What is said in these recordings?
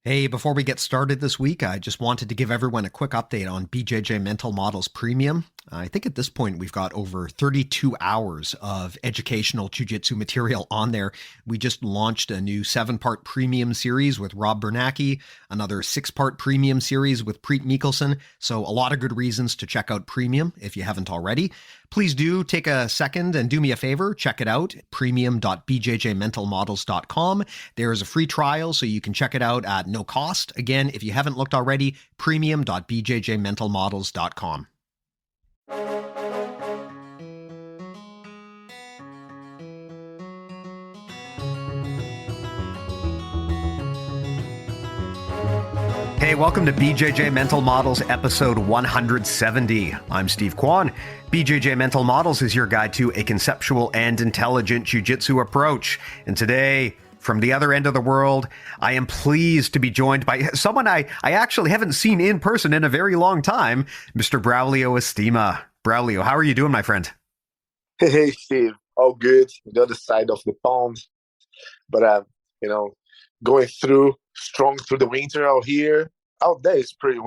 Hey, before we get started this week, I just wanted to give everyone a quick update on BJJ Mental Models Premium. I think at this point we've got over 32 hours of educational jiu-jitsu material on there. We just launched a new 7-part premium series with Rob Bernacki, another 6-part premium series with Preet Mikkelsen. So a lot of good reasons to check out Premium if you haven't already. Please do take a second and do me a favor. Check it out, premium.bjjmentalmodels.com. There is a free trial, so you can check it out at no cost. Again, if you haven't looked already, premium.bjjmentalmodels.com. Hey, welcome to BJJ Mental Models episode 170. I'm Steve Kwan. BJJ Mental Models is your guide to a conceptual and intelligent jiu-jitsu approach. And today, from the other end of the world, I am pleased to be joined by someone I actually haven't seen in person in a very long time, Mr. Braulio Estima. Braulio, how are you doing, my friend? Hey, Steve. All good. The other side of the pond. But, going strong through the winter out here. Out there, it's pretty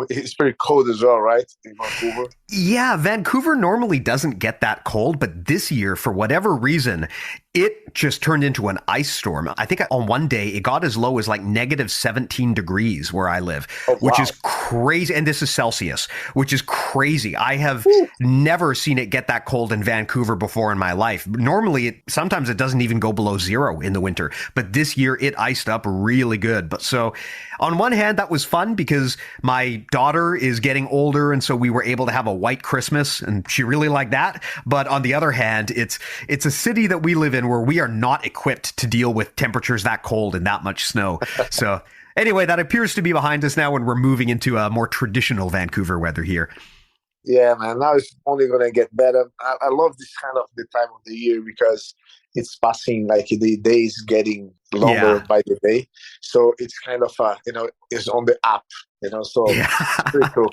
cold as well, right? In Vancouver. Yeah, Vancouver normally doesn't get that cold, but this year, for whatever reason, it just turned into an ice storm. I think on one day, it got as low as like negative 17 degrees where I live, which is crazy. And this is Celsius, which is crazy. I have never seen it get that cold in Vancouver before in my life. Normally, sometimes it doesn't even go below zero in the winter, but this year it iced up really good. But so on one hand, that was fun because my daughter is getting older, and so we were able to have a white Christmas, and she really liked that. But on the other hand, it's a city that we live in where we are not equipped to deal with temperatures that cold and that much snow. So anyway, that appears to be behind us now, and we're moving into a more traditional Vancouver weather here. Yeah, man. Now it's only going to get better. I love this kind of the time of the year because it's passing, like the days getting longer by the day. So it's kind of, it's on the up, so it's pretty cool.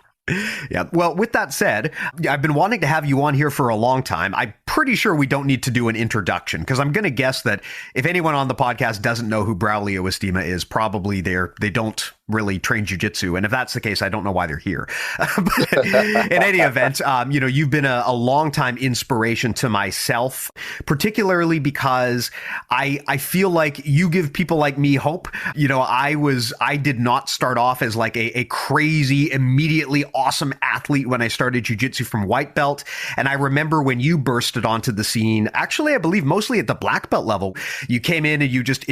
Yeah. Well, with that said, I've been wanting to have you on here for a long time. I'm pretty sure we don't need to do an introduction because I'm going to guess that if anyone on the podcast doesn't know who Braulio Estima is, probably they don't really train jiu-jitsu. And if that's the case, I don't know why they're here. But in any event, you've been a long-time inspiration to myself, particularly because I feel like you give people like me hope. I did not start off as like a crazy, immediately awesome athlete when I started jiu-jitsu from white belt. And I remember when you bursted onto the scene, actually, I believe mostly at the black belt level, you came in and you just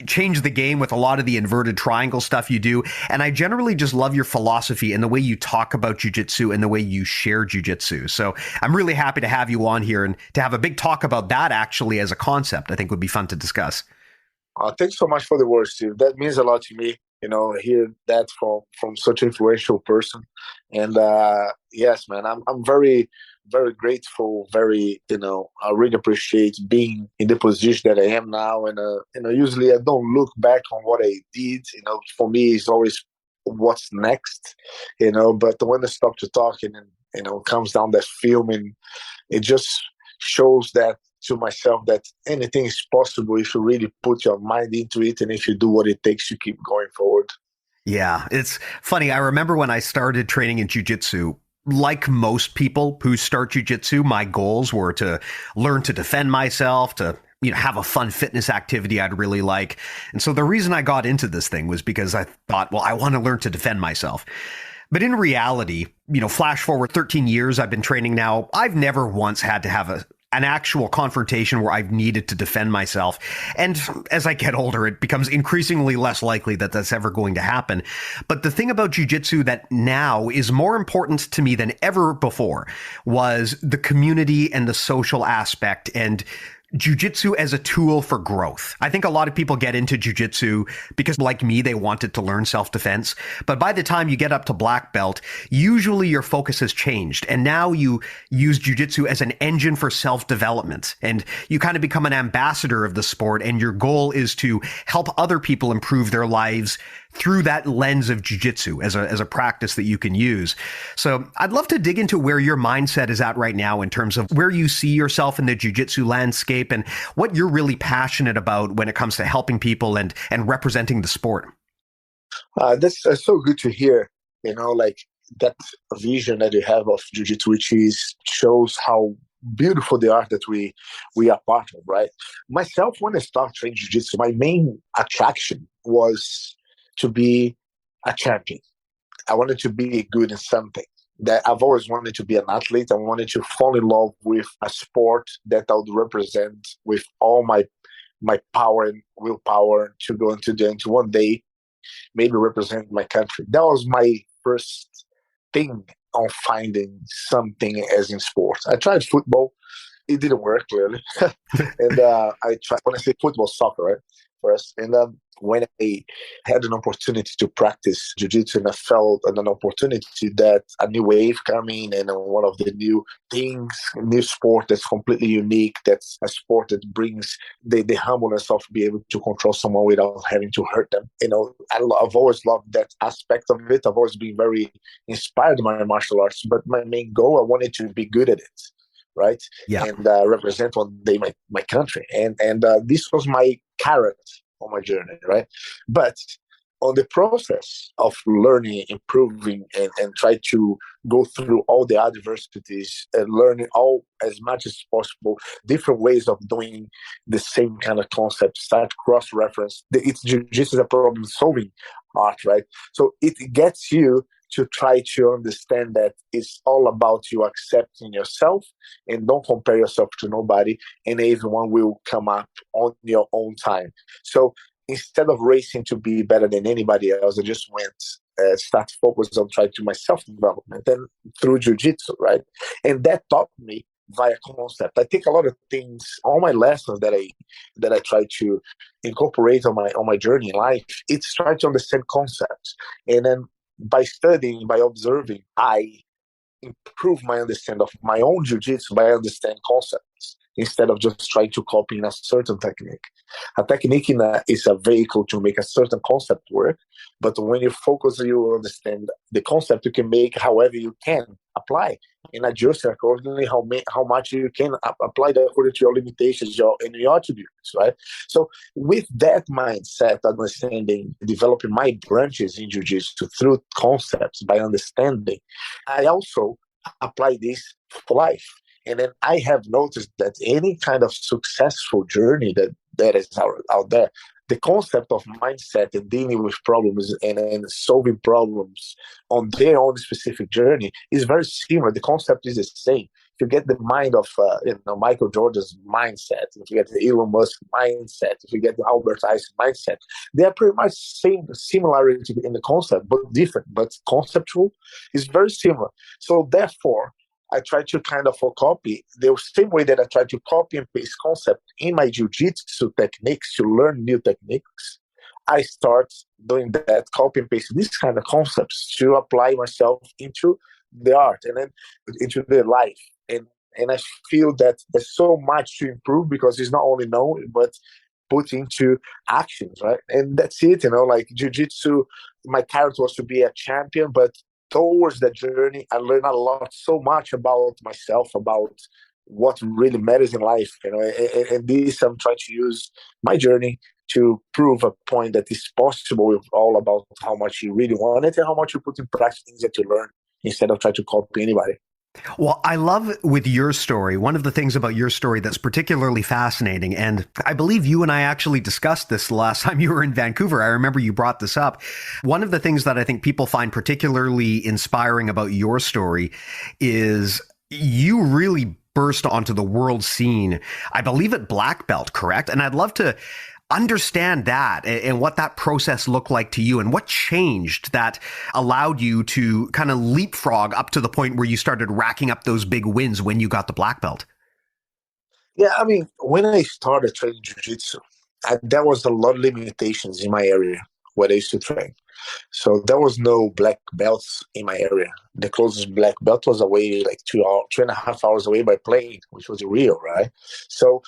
change the game with a lot of the inverted triangle stuff you do. And I generally just love your philosophy and the way you talk about jiu-jitsu and the way you share jiu-jitsu. So I'm really happy to have you on here and to have a big talk about that actually as a concept. I think would be fun to discuss. Thanks so much for the words, Steve. That means a lot to me, hear that from such an influential person. And yes, man, I'm very, very grateful. Very, I really appreciate being in the position that I am now. And usually I don't look back on what I did. For me, it's always what's next. But when I stop to talk and comes down that film, and it just shows that to myself that anything is possible if you really put your mind into it and if you do what it takes to keep going forward. Yeah, it's funny. I remember when I started training in jiu-jitsu, like most people who start jiu-jitsu, my goals were to learn to defend myself, to have a fun fitness activity I'd really like. And so the reason I got into this thing was because I thought, well, I want to learn to defend myself. But in reality, flash forward 13 years I've been training now, I've never once had to have an actual confrontation where I've needed to defend myself. And as I get older, it becomes increasingly less likely that that's ever going to happen. But the thing about jiu-jitsu that now is more important to me than ever before was the community and the social aspect and jiu-jitsu as a tool for growth. I think a lot of people get into jiu-jitsu because, like me, they wanted to learn self-defense. But by the time you get up to black belt, usually your focus has changed. And now you use jiu-jitsu as an engine for self-development. And you kind of become an ambassador of the sport. And your goal is to help other people improve their lives through that lens of jiu-jitsu as a practice that you can use. So I'd love to dig into where your mindset is at right now in terms of where you see yourself in the jiu-jitsu landscape and what you're really passionate about when it comes to helping people and representing the sport. That's so good to hear. Like that vision that you have of jiu-jitsu, which is shows how beautiful the art that we are part of, right? Myself, when I started training jiu-jitsu, my main attraction was to be a champion. I wanted to be good in something. That I've always wanted to be an athlete. I wanted to fall in love with a sport that I would represent with all my power and willpower to go into the end to one day maybe represent my country. That was my first thing on finding something as in sports. I tried football. It didn't work clearly. And I tried, when I say football, soccer, right? First. And when I had an opportunity to practice jiu-jitsu, and I felt an opportunity that a new wave coming and one of the new things, a new sport that's completely unique, that's a sport that brings the humbleness of being able to control someone without having to hurt them. I've always loved that aspect of it. I've always been very inspired by martial arts, but my main goal, I wanted to be good at it, right? Yeah. And represent one day my country. And this was my carrot on my journey, right? But on the process of learning, improving, and try to go through all the adversities and learning all as much as possible, different ways of doing the same kind of concept, start cross-reference. It's just a problem-solving art, right? So it gets you to try to understand that it's all about you accepting yourself and don't compare yourself to nobody, and everyone will come up on your own time. So instead of racing to be better than anybody else, I just went start focused on trying to my self-development and through jiu-jitsu, right? And that taught me via concept. I think a lot of things, all my lessons that I try to incorporate on my journey in life, it's trying to understand concepts. And then by studying, by observing, I improve my understanding of my own jiu-jitsu by understanding concepts instead of just trying to copy in a certain technique. A technique is a vehicle to make a certain concept work, but when you focus, you understand the concept, you can make however you can apply and adjust accordingly how much you can apply that according to your limitations and your attributes, right? So with that mindset, understanding, developing my branches in jiu-jitsu through concepts by understanding, I also apply this for life. And then I have noticed that any kind of successful journey that is out there, the concept of mindset and dealing with problems and solving problems on their own specific journey is very similar. The concept is the same. If you get the mind of Michael Jordan's mindset, if you get the Elon Musk mindset, if you get the Albert Einstein mindset, they are pretty much same similarity in the concept, but different. But conceptual is very similar. So therefore, I try to kind of copy the same way that I try to copy and paste concept in my jiu-jitsu techniques to learn new techniques. I start doing that, copy and paste these kind of concepts to apply myself into the art and then into the life. And I feel that there's so much to improve because it's not only known, but put into actions, right? And that's it, like jiu-jitsu, my character was to be a champion, but towards that journey, I learned a lot, so much about myself, about what really matters in life, and this I'm trying to use my journey to prove a point that is possible with all about how much you really want it and how much you put in practice things that you learn instead of trying to copy anybody. Well, I love with your story, one of the things about your story that's particularly fascinating, and I believe you and I actually discussed this the last time you were in Vancouver. I remember you brought this up. One of the things that I think people find particularly inspiring about your story is you really burst onto the world scene, I believe at black belt, correct? And I'd love to understand that and what that process looked like to you and what changed that allowed you to kind of leapfrog up to the point where you started racking up those big wins when you got the black belt. Yeah, I mean, when I started training jiu-jitsu, there was a lot of limitations in my area where I used to train. So there was no black belts in my area. The closest black belt was away like 2 and a half hours away by plane, which was real, right? So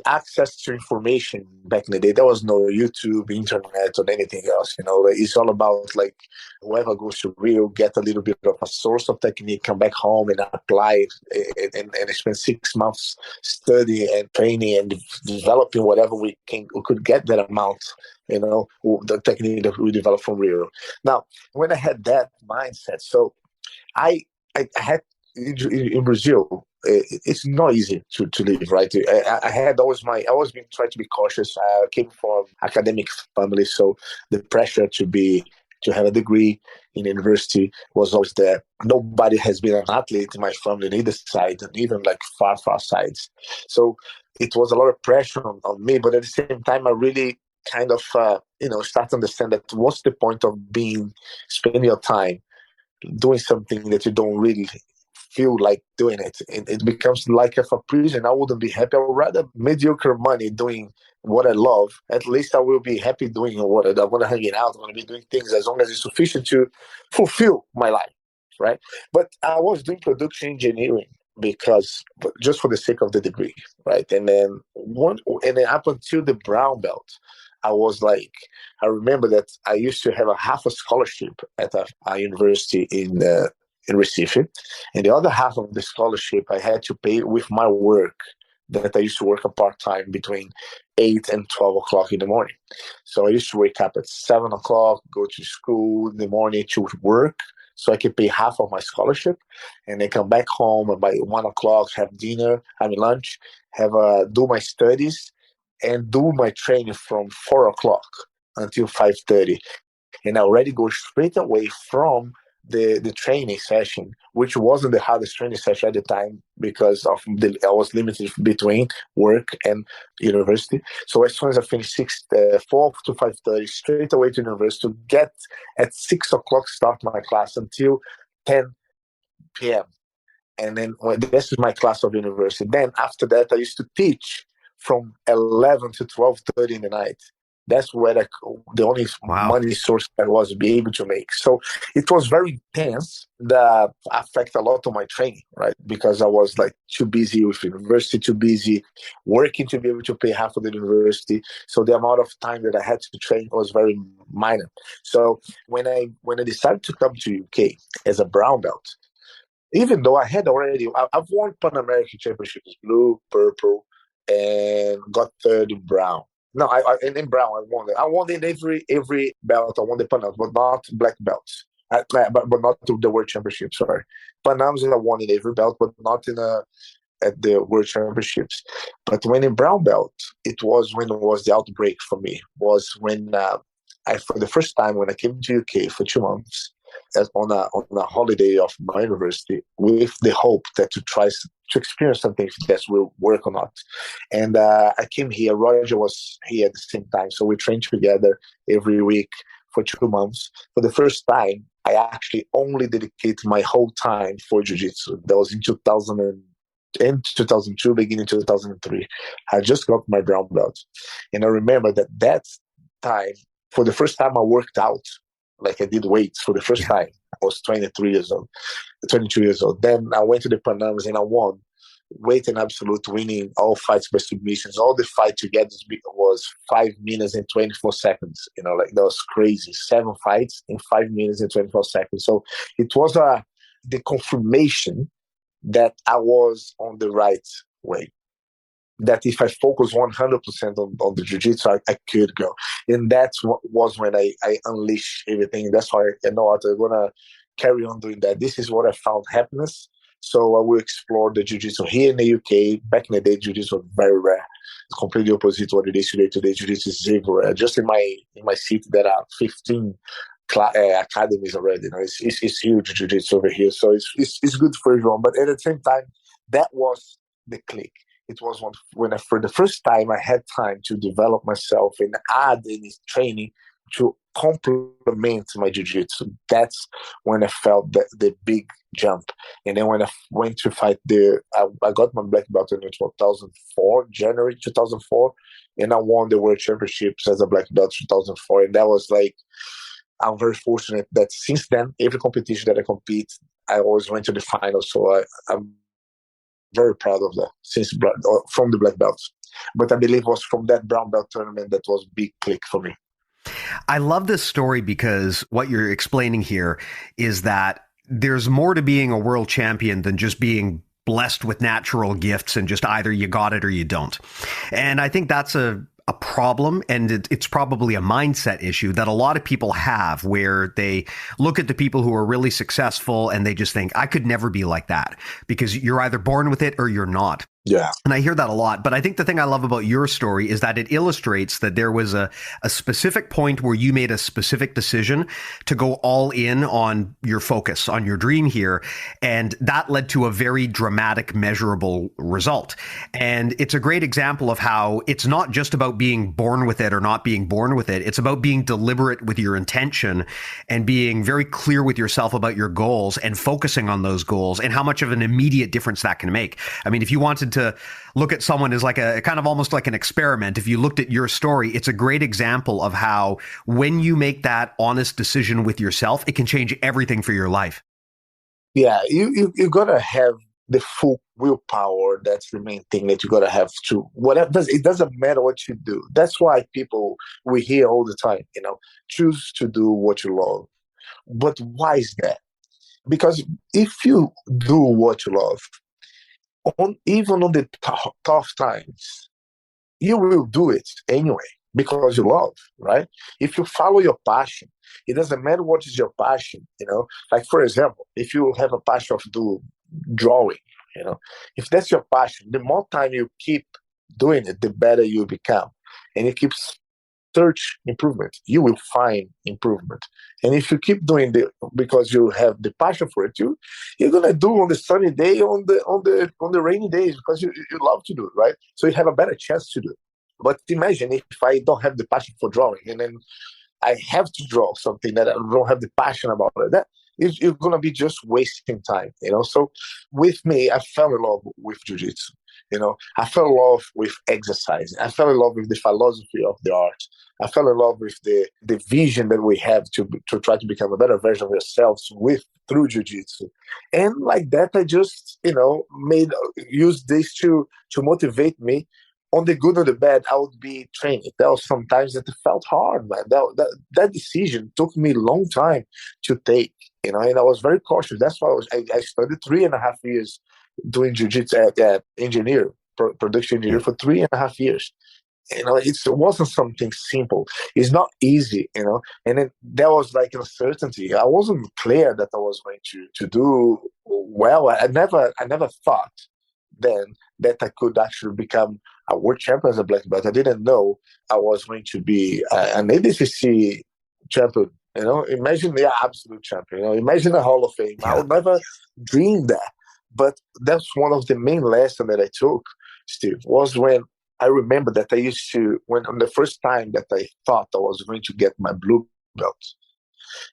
access to information back in the day. There was no YouTube, internet, or anything else. It's all about like whoever goes to Rio, get a little bit of a source of technique, come back home and apply it, and spend 6 months studying and training and developing whatever we could get that amount. The technique that we developed from Rio. Now, when I had that mindset, so I had in Brazil, it's not easy to live, right? I had I always been trying to be cautious. I came from academic family, so the pressure to have a degree in university was always there. Nobody has been an athlete in my family on either side, and even like far sides. So it was a lot of pressure on me, but at the same time, I really kind of start to understand that what's the point of spending your time doing something that you don't really feel like doing it. It becomes like a prison. I wouldn't be happy. I would rather mediocre money doing what I love. At least I will be happy doing what I want to hang it out. I want to be doing things as long as it's sufficient to fulfill my life, right? But I was doing production engineering but just for the sake of the degree, right? And then up until the brown belt, I was like, I remember that I used to have a half a scholarship at a university in Recife, and the other half of the scholarship I had to pay with my work that I used to work a part time between 8 and 12 o'clock in the morning. So I used to wake up at 7 o'clock, go to school in the morning to work, so I could pay half of my scholarship, and then come back home and by 1 o'clock have dinner, have lunch, have do my studies, and do my training from 4 o'clock until 5:30, and I already go straight away from the training session, which wasn't the hardest training session at the time because I was limited between work and university. So as soon as I finished 4 to 5:30, straight away to university to get at 6 o'clock start my class until 10 p.m. And then this is my class of university. Then after that, I used to teach from 11 to 12:30 in the night. That's where the only Wow. money source I was be able to make. So it was very intense. That affect a lot of my training, right? Because I was like too busy with university, too busy working to be able to pay half of the university. So the amount of time that I had to train was very minor. So when I decided to come to UK as a brown belt, even though I've won Pan American Championships, blue, purple, and got third in brown. No, in brown I won it. I won in every belt. I won the Pan Ams, but not black belts. But not to the World Championship. Sorry, Pan Ams I won in every belt, but not at the World Championships. But when in brown belt, it was when it was the outbreak for me. Was when I for the first time when I came to UK for 2 months as on a holiday of my university with the hope that to experience something if that will work or not. And I came here. Roger was here at the same time, so we trained together every week for 2 months. For the first time, I actually only dedicated my whole time for jiu-jitsu. That was in 2002, beginning 2003. I just got my brown belt. And I remember that time, for the first time I worked out, like I did weights for the first Yeah. time. I was 23 years old, 22 years old. Then I went to the Pan Ams and I won. Weight and absolute, winning all fights by submissions. All the fight together was 5 minutes and 24 seconds. Like that was crazy. 7 fights in 5 minutes and 24 seconds. So it was the confirmation that I was on the right way. That if I focus 100% on the jiu-jitsu, I could go. And that's what was when I unleashed everything. That's why I'm going to carry on doing that. This is what I found happiness. So I will explore the jiu-jitsu here in the UK. Back in the day, jiu-jitsu was very rare. It's completely opposite to what it is today. Today, jiu-jitsu is everywhere. Just in my city, there are 15 academies already. It's huge jiu-jitsu over here. So it's good for everyone. But at the same time, that was the click. It was when for the first time I had time to develop myself and add any training to complement my jiu-jitsu. That's when I felt the big jump. And then when I went to fight I got my black belt in 2004, January 2004, and I won the World Championships as a black belt in 2004. And that was like, I'm very fortunate that since then, every competition that I compete, I always went to the final. So I'm Very proud of that from the black belts. But I believe it was from that brown belt tournament that was big click for me. I love this story because what you're explaining here is that there's more to being a world champion than just being blessed with natural gifts and just either you got it or you don't. And I think that's a problem, and it's probably a mindset issue that a lot of people have, where they look at the people who are really successful and they just think, I could never be like that, because you're either born with it or you're not. Yeah. And I hear that a lot. But I think the thing I love about your story is that it illustrates that there was a specific point where you made a specific decision to go all in on your focus, on your dream here. And that led to a very dramatic, measurable result. And it's a great example of how it's not just about being born with it or not being born with it. It's about being deliberate with your intention and being very clear with yourself about your goals and focusing on those goals and how much of an immediate difference that can make. I mean, if you wanted to look at someone as like a kind of almost like an experiment, if you looked at your story, it's a great example of how when you make that honest decision with yourself, it can change everything for your life. Yeah, you gotta have the full willpower. That's the main thing that you gotta have to whatever. It doesn't matter what you do. That's why we hear all the time, choose to do what you love. But why is that? Because if you do what you love, even on the tough times, you will do it anyway because you love, right? If you follow your passion, it doesn't matter what is your passion, Like, for example, if you have a passion of drawing, if that's your passion, the more time you keep doing it, the better you become. And you keep search improvement, you will find improvement. And if you keep doing it because you have the passion for it, you're gonna do on the sunny day, on the rainy days, because you love to do it, right? So you have a better chance to do it. But imagine if I don't have the passion for drawing, and then I have to draw something that I don't have the passion about it. That you're gonna be just wasting time, So with me, I fell in love with jiu-jitsu. I fell in love with exercise. I fell in love with the philosophy of the art. I fell in love with the vision that we have to try to become a better version of ourselves through jiu-jitsu. And like that, I just, use this to motivate me. On the good or the bad, I would be training. There was sometimes that it felt hard, man. That decision took me a long time to take, and I was very cautious. That's why I studied 3.5 years doing jiu-jitsu production engineer for 3.5 years. It wasn't something simple. It's not easy, And then there was like uncertainty. I wasn't clear that I was going to do well. I never thought then that I could actually become a world champion as a black belt. I didn't know I was going to be an ADCC champion. Imagine the absolute champion. Imagine a Hall of Fame. Yeah. I would never dream that. But that's one of the main lessons that I took, Steve, was when I remember that I used to, when on the first time that I thought I was going to get my blue belt,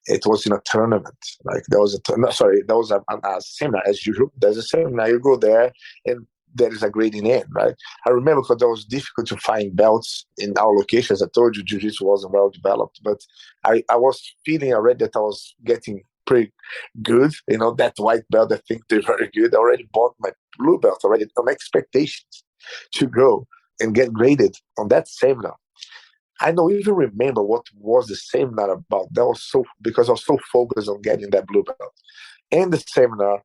it was in a tournament. Like there was a seminar, as usual. There's a seminar, you go there and there is a grading in, right? I remember because it was difficult to find belts in our locations. I told you jiu-jitsu wasn't well developed, but I was feeling already that I was getting pretty good. That white belt, I think they're very good. I already bought my blue belt already on expectations to go and get graded on that seminar. I don't even remember what was the seminar about. Because I was so focused on getting that blue belt. And the seminar,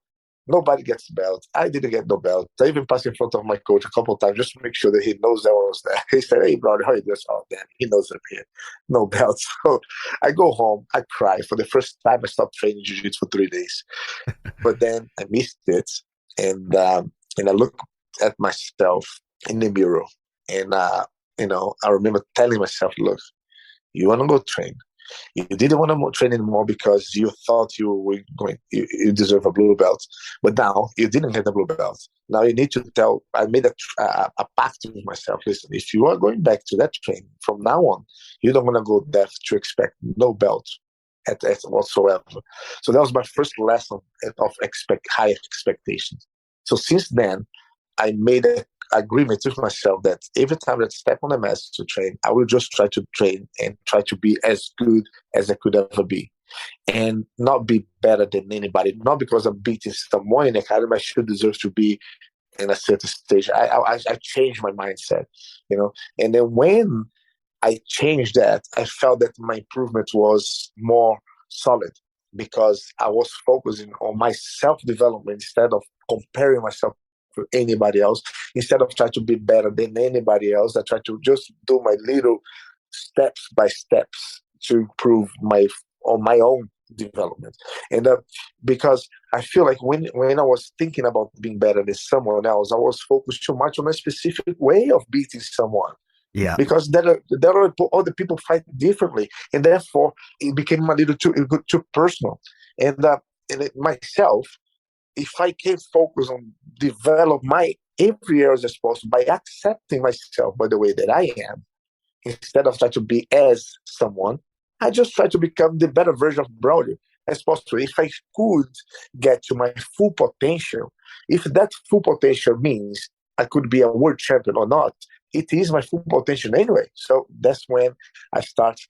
nobody gets the belt. I didn't get no belt. I even passed in front of my coach a couple of times just to make sure that he knows that I was there. He said, "Hey, brother, how you doing?" Oh, damn, he knows I'm here. No belt. So I go home, I cry. For the first time, I stopped training jiu-jitsu for 3 days. But then I missed it. And I look at myself in the mirror. And, I remember telling myself, look, you want to go train. You didn't want to train anymore because you thought you deserve a blue belt, but now you didn't get the blue belt. Now you need to I made a pact with myself. Listen, if you are going back to that training from now on, you don't want to go there to expect no belt at whatsoever. So that was my first lesson of high expectations. So since then, I made an agreement with myself that every time I step on the mat to train, I will just try to train and try to be as good as I could ever be. And not be better than anybody. Not because I'm beating someone in the academy, I should deserve to be in a certain stage. I changed my mindset, and then when I changed that, I felt that my improvement was more solid because I was focusing on my self-development instead of comparing myself to anybody else. Instead of trying to be better than anybody else, I tried to just do my little steps by steps to improve on my own development. And because I feel like when I was thinking about being better than someone else, I was focused too much on a specific way of beating someone. Yeah. Because there are other people fight differently, and therefore it became a little too personal. And myself, if I can focus on develop my every area as possible by accepting myself by the way that I am, instead of trying to be as someone, I just try to become the better version of Braulio as possible. If I could get to my full potential, if that full potential means I could be a world champion or not, it is my full potential anyway. So that's when I start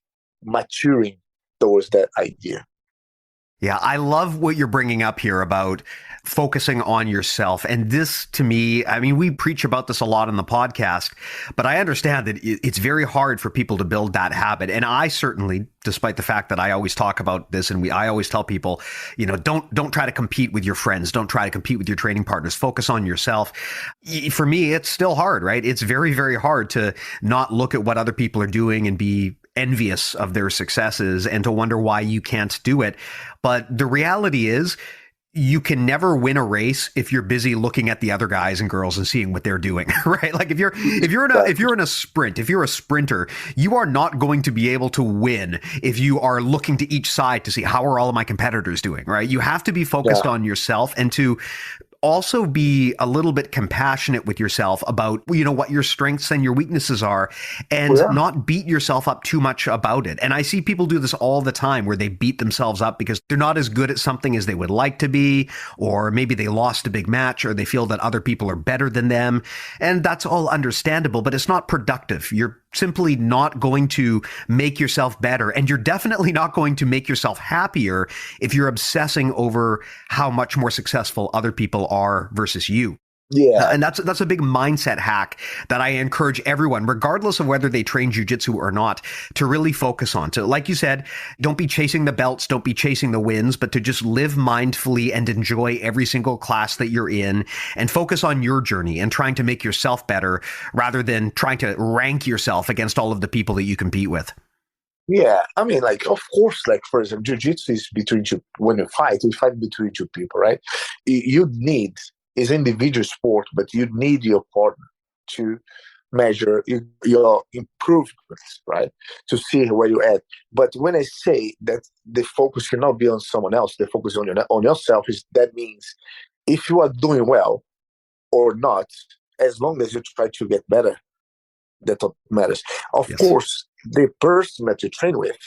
maturing towards that idea. Yeah, I love what you're bringing up here about focusing on yourself. And this, to me, I mean, we preach about this a lot on the podcast, but I understand that it's very hard for people to build that habit. And I certainly, despite the fact that I always talk about this and I always tell people, don't try to compete with your friends. Don't try to compete with your training partners. Focus on yourself. For me, it's still hard, right? It's very, very hard to not look at what other people are doing and be envious of their successes and to wonder why you can't do it. But the reality is, you can never win a race if you're busy looking at the other guys and girls and seeing what they're doing, right? Like if you're in a sprint, if you're a sprinter, you are not going to be able to win if you are looking to each side to see how are all of my competitors doing, right? You have to be focused on yourself and to also be a little bit compassionate with yourself about, what your strengths and your weaknesses are, and not beat yourself up too much about it. And I see people do this all the time where they beat themselves up because they're not as good at something as they would like to be, or maybe they lost a big match, or they feel that other people are better than them. And that's all understandable, but it's not productive. You're simply not going to make yourself better. And you're definitely not going to make yourself happier if you're obsessing over how much more successful other people are versus you. Yeah. And that's a big mindset hack that I encourage everyone, regardless of whether they train jiu-jitsu or not, to really focus on. To, like you said, don't be chasing the belts, don't be chasing the wins, but to just live mindfully and enjoy every single class that you're in and focus on your journey and trying to make yourself better rather than trying to rank yourself against all of the people that you compete with. Yeah, I mean, of course, for example, jiu-jitsu is between two. When you fight between two people, right? You need, it's an individual sport, but you need your partner to measure your improvements, right? To see where you're at. But when I say that the focus should not be on someone else, the focus on yourself, that means if you are doing well or not, as long as you try to get better, that's what matters. Of course, the person that you train with,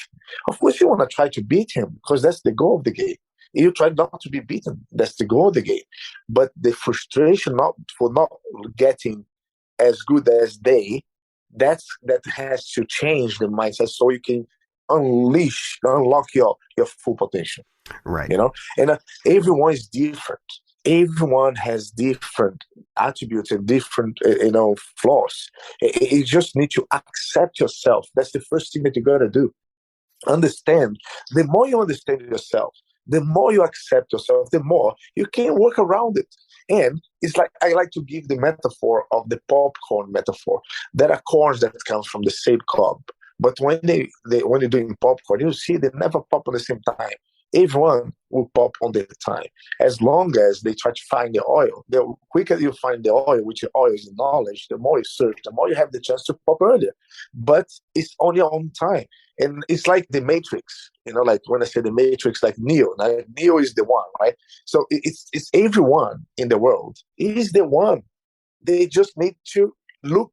of course, you want to try to beat him because that's the goal of the game. You try not to be beaten. That's the goal of the game. But the frustration for not getting as good as that has to change the mindset so you can unlock your full potential. Right. And everyone is different. Everyone has different attributes and different, flaws. You just need to accept yourself. That's the first thing that you got to do. Understand. The more you understand yourself, the more you accept yourself, the more you can work around it. And it's like, I like to give the metaphor of the popcorn metaphor. There are corns that come from the same cob. But when when you're doing popcorn, you see they never pop at the same time. Everyone will pop on their time. As long as they try to find the oil, the quicker you find the oil, which oil is knowledge, the more you search, the more you have the chance to pop earlier. But it's on your own time. And it's like the Matrix, like when I say the Matrix, like Neo. Now, Neo is the one, right? So it's everyone in the world. He is the one. They just need to look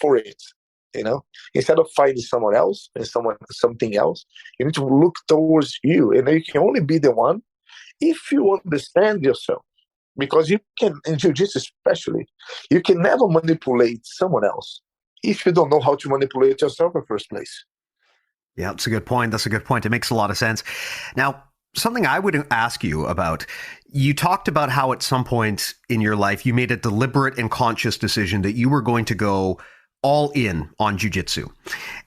for it. Instead of finding someone else and something else, you need to look towards you. And you can only be the one if you understand yourself. Because you can, in jiu-jitsu especially, you can never manipulate someone else if you don't know how to manipulate yourself in the first place. Yeah, that's a good point. It makes a lot of sense. Now, Something I would ask you about, you talked about how at some point in your life you made a deliberate and conscious decision that you were going to go all in on jujitsu.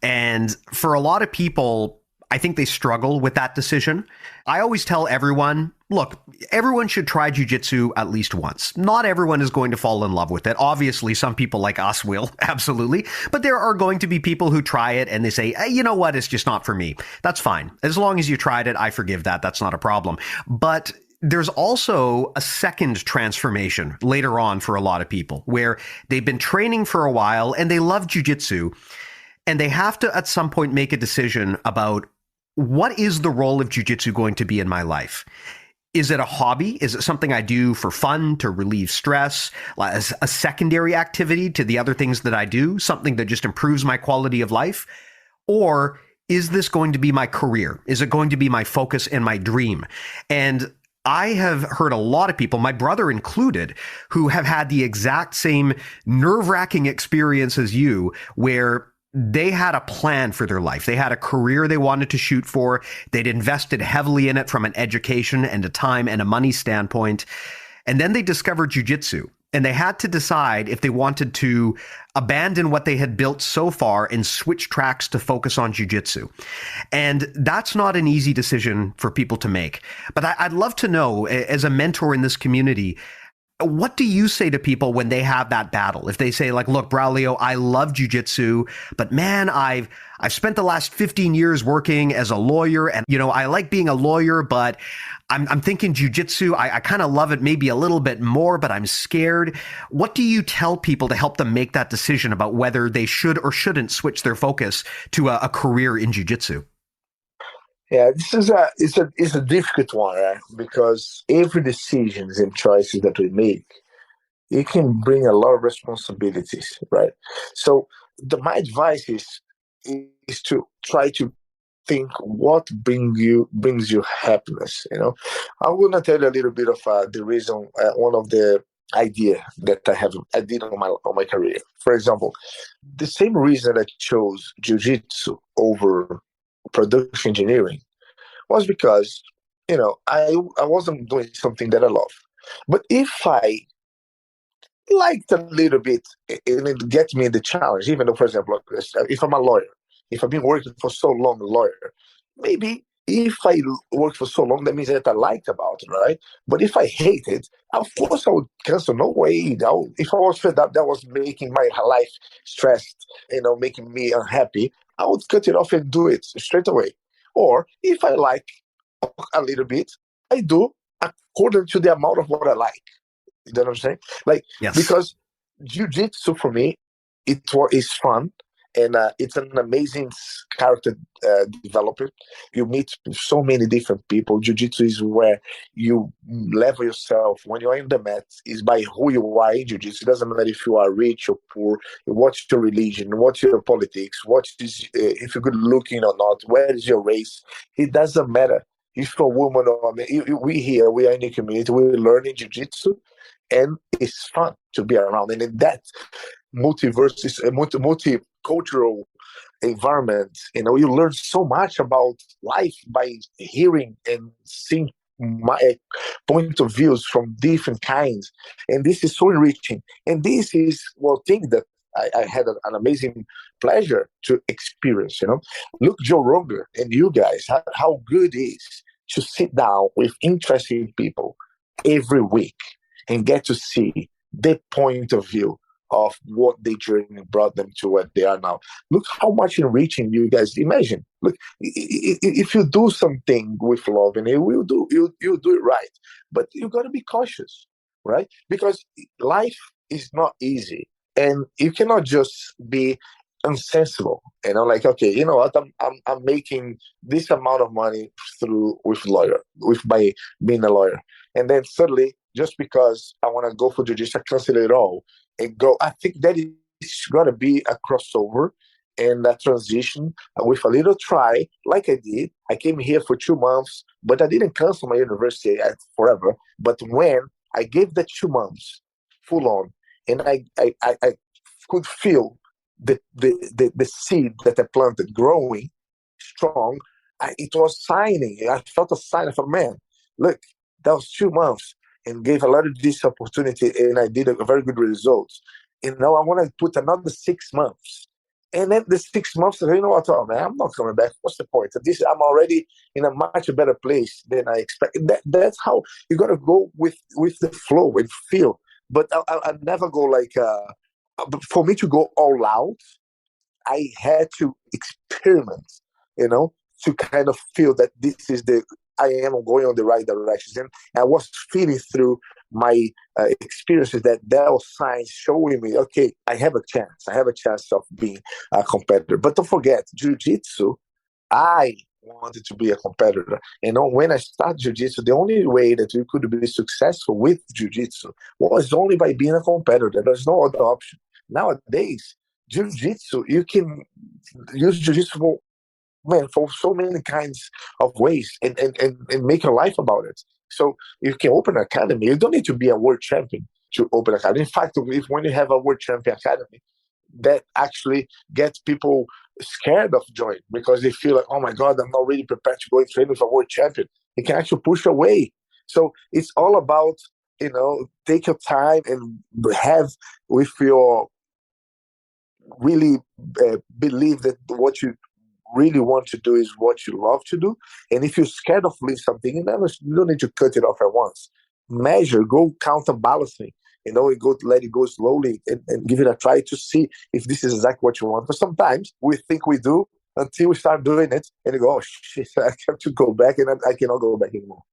And for a lot of people, I think they struggle with that decision. I always tell everyone, look, everyone should try jujitsu at least once. Not everyone is going to fall in love with it. Obviously, some people like us will, absolutely. But there are going to be people who try it and they say, hey, you know what, it's just not for me. That's fine. As long as you tried it, I forgive that. That's not a problem. But there's also a second transformation later on for a lot of people where they've been training for a while and they love jujitsu and they have to at some point make a decision about what is the role of jujitsu going to be in my life? Is it a hobby? Is it something I do for fun, to relieve stress, as a secondary activity to the other things that I do, something that just improves my quality of life? Or is this going to be my career? Is it going to be my focus and my dream? And I have heard a lot of people, my brother included, who have had the exact same nerve-wracking experience as you, where they had a plan for their life. They had a career they wanted to shoot for. They'd invested heavily in it from an education and a time and a money standpoint. And then they discovered jujitsu. And they had to decide if they wanted to abandon what they had built so far and switch tracks to focus on jujitsu. And that's not an easy decision for people to make. But I'd love to know, as a mentor in this community, what do you say to people when they have that battle? If they say, like, look, Braulio, I love jujitsu, but man, I've spent the last 15 years working as a lawyer, and I like being a lawyer, but I'm thinking jujitsu, I kind of love it maybe a little bit more, but I'm scared. What do you tell people to help them make that decision about whether they should or shouldn't switch their focus to a career in jujitsu? Yeah, this is a difficult one, right? Because every decisions and choices that we make, it can bring a lot of responsibilities, right? So my advice is to try to think what brings you happiness. I'm gonna tell you a little bit of the reason, one of the idea that I did on my career. For example, the same reason I chose jiu-jitsu over production engineering was because I wasn't doing something that I love. But if I liked a little bit and it gets me the challenge, even though, for example, if I'm a lawyer, if I've been working for so long, a lawyer, maybe if I work for so long, that means that I liked about it, right? But if I hate it, of course I would cancel. No way. If I was fed up, that was making my life stressed, making me unhappy, I would cut it off and do it straight away. Or if I like a little bit, I do according to the amount of what I like. You know what I'm saying? Like, Yes. because jiu-jitsu for me, is fun, and it's an amazing character development. You meet so many different people. Jiu-jitsu is where you level yourself when you're in the mat. Is by who you are in jiu-jitsu. It doesn't matter if you are rich or poor. What's your religion? What's your politics? If you're good looking or not? Where is your race? It doesn't matter. If you're a woman or we are in the community. We're learning jiu-jitsu, and it's fun to be around. And in that multicultural environment, you learn so much about life by hearing and seeing my point of views from different kinds. And this is so enriching. And this is one thing that I had an amazing pleasure to experience. Look, Joe Rogan and you guys, how good it is to sit down with interesting people every week and get to see their point of view of what their journey brought them to where they are now. Look how much enriching you guys imagine. Look, if you do something with love, and you do it right, but you got to be cautious, right? Because life is not easy, and you cannot just be unsensible. Like, okay, you know what? I'm making this amount of money with by being a lawyer, and then suddenly, just because I want to go for jiu-jitsu, I cancel it all and go. I think that is going to be a crossover and a transition with a little try, like I did. I came here for 2 months, but I didn't cancel my university forever. But when I gave that 2 months full on, and I could feel the seed that I planted growing strong, it was signing. I felt a sign. I thought, man, look, that was 2 months and gave a lot of this opportunity, and I did a very good results. And now I want to put another 6 months. And then the 6 months, you know what, oh, man, I'm not coming back. What's the point? I'm already in a much better place than I expect. That's how you got to go with the flow and feel. But I never go like, for me to go all out, I had to experiment, you know, to kind of feel that this is I am going on the right direction. And I was feeling through my experiences that there was signs showing me, okay, I have a chance. I have a chance of being a competitor. But don't forget, jiu-jitsu, I wanted to be a competitor. You know, when I started jiu-jitsu, the only way that you could be successful with jiu-jitsu was only by being a competitor. There's no other option. Nowadays, jiu-jitsu, you can use jiu-jitsu for, man, for so many kinds of ways and make your life about it. So you can open an academy. You don't need to be a world champion to open an academy. In fact, when you have a world champion academy, that actually gets people scared of joining because they feel like, oh my God, I'm not really prepared to go and train with a world champion. It can actually push away. So it's all about, take your time and have with your really believe that what you really want to do is what you love to do. And if you're scared of leaving something, you don't need to cut it off at once. Measure, go counterbalancing, and go let it go slowly and give it a try to see if this is exactly what you want. But sometimes we think we do until we start doing it and you go, oh shit, I have to go back and I cannot go back anymore.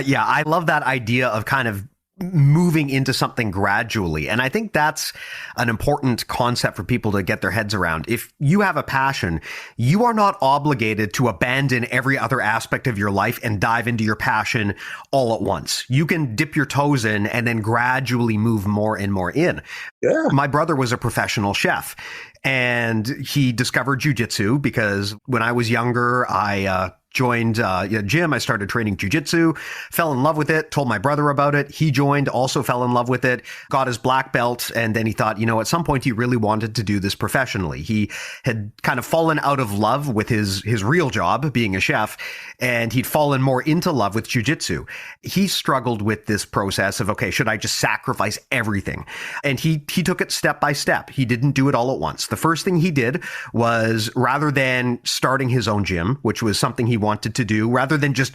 Yeah, I love that idea of kind of moving into something gradually. And I think that's an important concept for people to get their heads around. If you have a passion, you are not obligated to abandon every other aspect of your life and dive into your passion all at once. You can dip your toes in and then gradually move more and more in. Yeah. My brother was a professional chef and he discovered jiu-jitsu because when I was younger, I joined a gym. I started training jiu-jitsu, fell in love with it, told my brother about it. He joined, also fell in love with it, got his black belt. And then he thought, at some point he really wanted to do this professionally. He had kind of fallen out of love with his real job, being a chef, and he'd fallen more into love with jiu-jitsu. He struggled with this process of, okay, should I just sacrifice everything? And he took it step by step. He didn't do it all at once. The first thing he did was, rather than starting his own gym, which was something he wanted to do, rather than just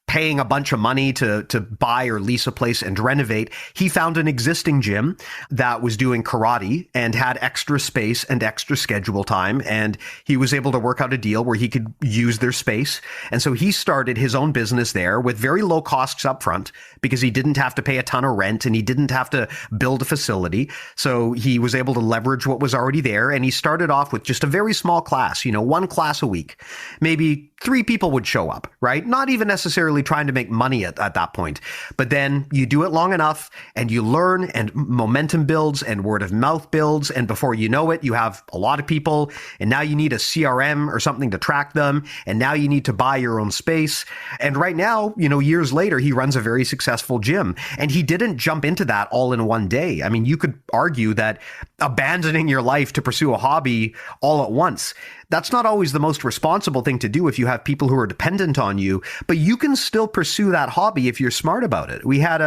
paying a bunch of money to buy or lease a place and renovate, he found an existing gym that was doing karate and had extra space and extra schedule time. And he was able to work out a deal where he could use their space. And so he started his own business there with very low costs up front because he didn't have to pay a ton of rent and he didn't have to build a facility. So he was able to leverage what was already there. And he started off with just a very small class, one class a week. Maybe 3 people would show up, right? Not even necessarily trying to make money at that point. But then you do it long enough and you learn and momentum builds and word of mouth builds. And before you know it, you have a lot of people and now you need a CRM or something to track them. And now you need to buy your own space. And right now, years later, he runs a very successful gym and he didn't jump into that all in one day. I mean, you could argue that abandoning your life to pursue a hobby all at once, that's not always the most responsible thing to do if you have people who are dependent on you, but you can still pursue that hobby if you're smart about it. We had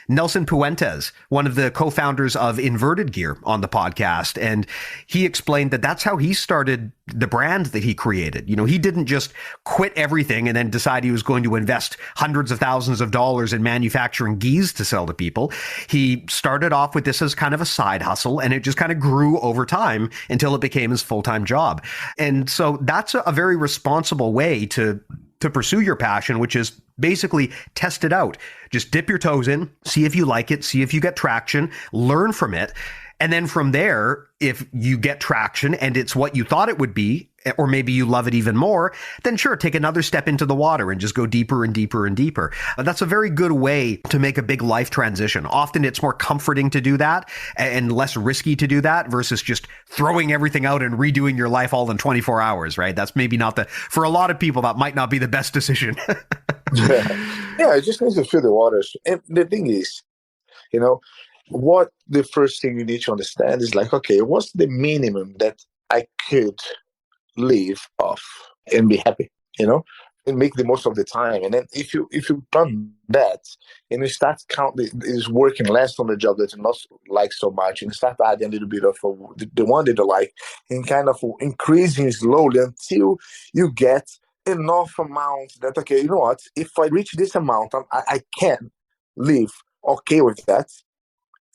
Nelson Puentes, one of the co-founders of Inverted Gear, on the podcast, and he explained that that's how he started the brand that he created. He didn't just quit everything and then decide he was going to invest hundreds of thousands of dollars in manufacturing gis to sell to people. He started off with this as kind of a side hustle, and it just kind of grew over time until it became his full-time job. And so that's a very responsible way to pursue your passion, which is basically test it out. Just dip your toes in, see if you like it, see if you get traction, learn from it. And then from there, if you get traction and it's what you thought it would be, or maybe you love it even more, then sure, take another step into the water and just go deeper and deeper and deeper. That's a very good way to make a big life transition. Often it's more comforting to do that and less risky to do that versus just throwing everything out and redoing your life all in 24 hours, right? That's maybe not for a lot of people, that might not be the best decision. Yeah, it just needs to feel the waters. And the thing is, what the first thing you need to understand is like, okay, what's the minimum that I could live off and be happy, you know, and make the most of the time. And then if you done that and you start counting is working less on the job that you not like so much, and start adding a little bit of the one that you like, and kind of increasing slowly until you get enough amount that, okay, you know what, if I reach this amount, I can live okay with that.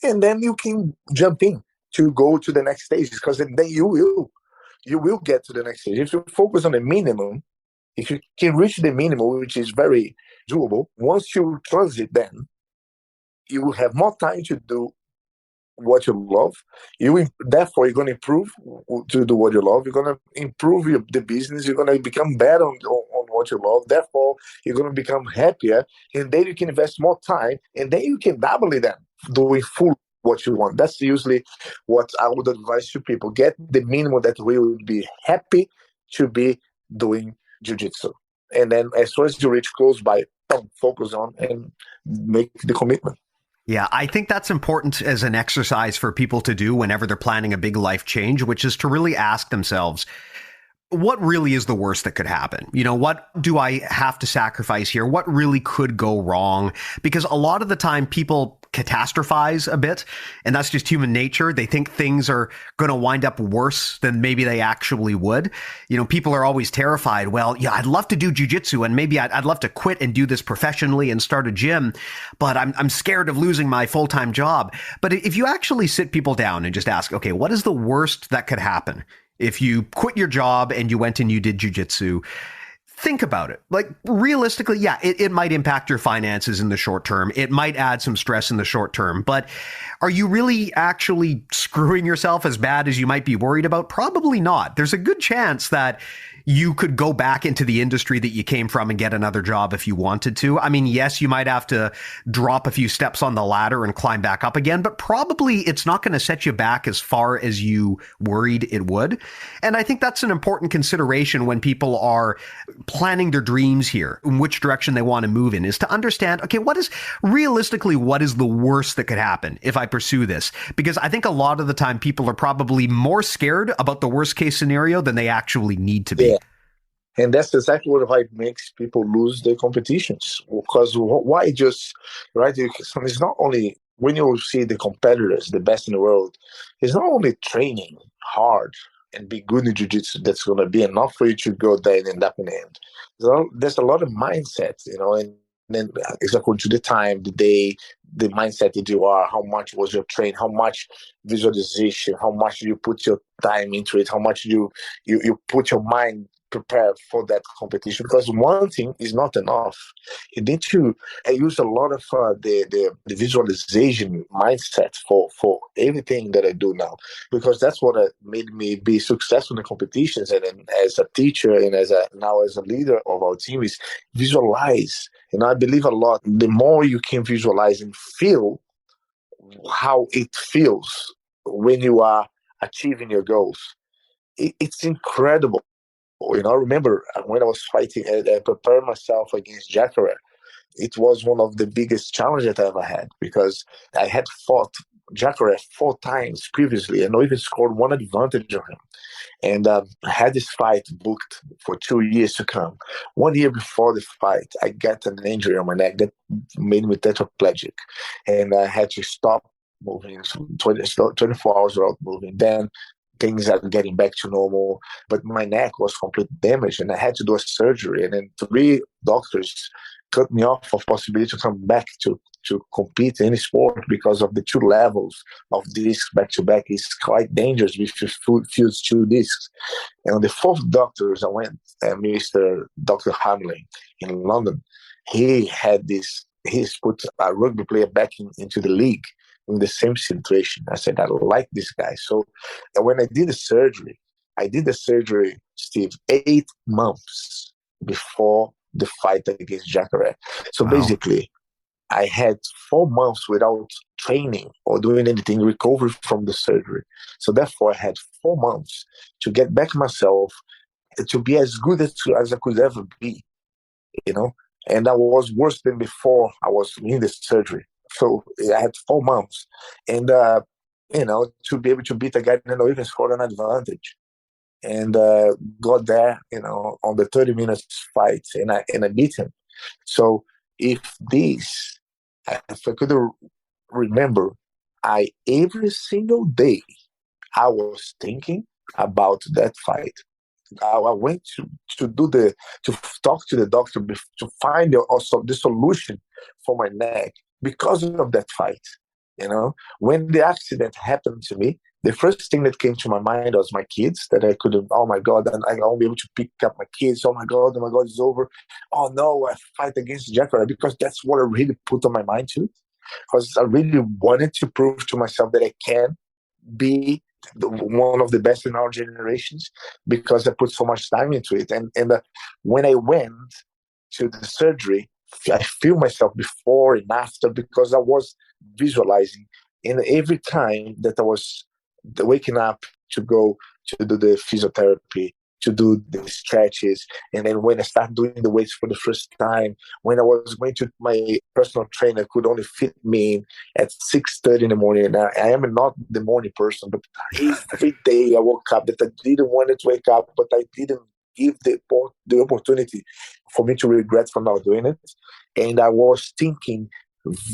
And then you can jump in to go to the next stage, because then you will get to the next stage. If you focus on the minimum, if you can reach the minimum, which is very doable, once you transit, then you will have more time to do what you love. Therefore, you're going to improve to do what you love. You're going to improve the business. You're going to become better on what you love. Therefore, you're going to become happier, and then you can invest more time, and then you can double it then, doing full what you want. That's usually what I would advise to people. Get the minimum that we will be happy to be doing jiu-jitsu. And then as soon as you reach close by, focus on and make the commitment. Yeah, I think that's important as an exercise for people to do whenever they're planning a big life change, which is to really ask themselves, what really is the worst that could happen? You know, what do I have to sacrifice here? What really could go wrong? Because a lot of the time people catastrophize a bit, and that's just human nature. They think things are going to wind up worse than maybe they actually would. You know, people are always terrified. Well, yeah, I'd love to do jujitsu, and maybe I'd love to quit and do this professionally and start a gym, but I'm scared of losing my full-time job. But if you actually sit people down and just ask, okay, what is the worst that could happen if you quit your job and you went and you did jujitsu? Think about it. Like, realistically, yeah, it might impact your finances in the short term. It might add some stress in the short term. But are you really actually screwing yourself as bad as you might be worried about? Probably not. There's a good chance that you could go back into the industry that you came from and get another job if you wanted to. I mean, yes, you might have to drop a few steps on the ladder and climb back up again, but probably it's not going to set you back as far as you worried it would. And I think that's an important consideration when people are planning their dreams here, in which direction they want to move in, is to understand, okay, what is the worst that could happen if I pursue this? Because I think a lot of the time people are probably more scared about the worst case scenario than they actually need to be. Yeah. And that's exactly what makes people lose their competitions. Because why just, right? It's not only when you see the competitors, the best in the world, it's not only training hard and be good in jiu-jitsu that's going to be enough for you to go there and end up in the end. There's a lot of mindset, and then it's according to the time, the day, the mindset that you are, how much was your train, how much visualization, how much you put your time into it, how much you put your mind prepared for that competition. Because one thing is not enough. You need to use a lot of the visualization mindset for everything that I do now, because that's what made me be successful in the competitions, and as a teacher and now as a leader of our team, is visualize. And I believe a lot, the more you can visualize and feel how it feels when you are achieving your goals, it's incredible. I remember when I was fighting and preparing myself against Jacare, it was one of the biggest challenges I ever had, because I had fought Jacare 4 times previously and not even scored one advantage on him. And I had this fight booked for 2 years to come. 1 year before the fight, I got an injury on my neck that made me tetraplegic. And I had to stop moving 24 hours without moving. Then things are getting back to normal, but my neck was completely damaged and I had to do a surgery. And then 3 doctors cut me off of possibility to come back to compete in any sport, because of the 2 levels of discs back to back is quite dangerous if you fuse 2 discs. And on the 4th doctors, I went, Mr. Dr. Hamlin in London. He's put a rugby player back into the league in the same situation. I said, I like this guy. So when I did the surgery, Steve, 8 months before the fight against Jacare. So Wow. basically, I had 4 months without training or doing anything, recovery from the surgery. So therefore, I had 4 months to get back myself, to be as good as I could ever be, And that was worse than before I was in the surgery. So I had 4 months. And, to be able to beat a guy that not even scored an advantage. and got there, on the 30 minutes fight, and I beat him. So if I could remember, I every single day I was thinking about that fight. I went to talk to the doctor to find also the solution for my neck because of that fight. When the accident happened to me, the first thing that came to my mind was my kids, that I couldn't. Oh my God, and I won't be able to pick up my kids. Oh my God, it's over. Oh no, I fight against Jacaré, because that's what I really put on my mind too. Because I really wanted to prove to myself that I can be one of the best in our generations, because I put so much time into it. And when I went to the surgery, I feel myself before and after, because I was visualizing. And every time that I was waking up to go to do the physiotherapy, to do the stretches, and then when I started doing the weights for the first time, when I was going to my personal trainer could only fit me in at 6:30 in the morning. And I am not the morning person, but every day I woke up that I didn't want to wake up, but I didn't give the opportunity for me to regret for not doing it. And I was thinking,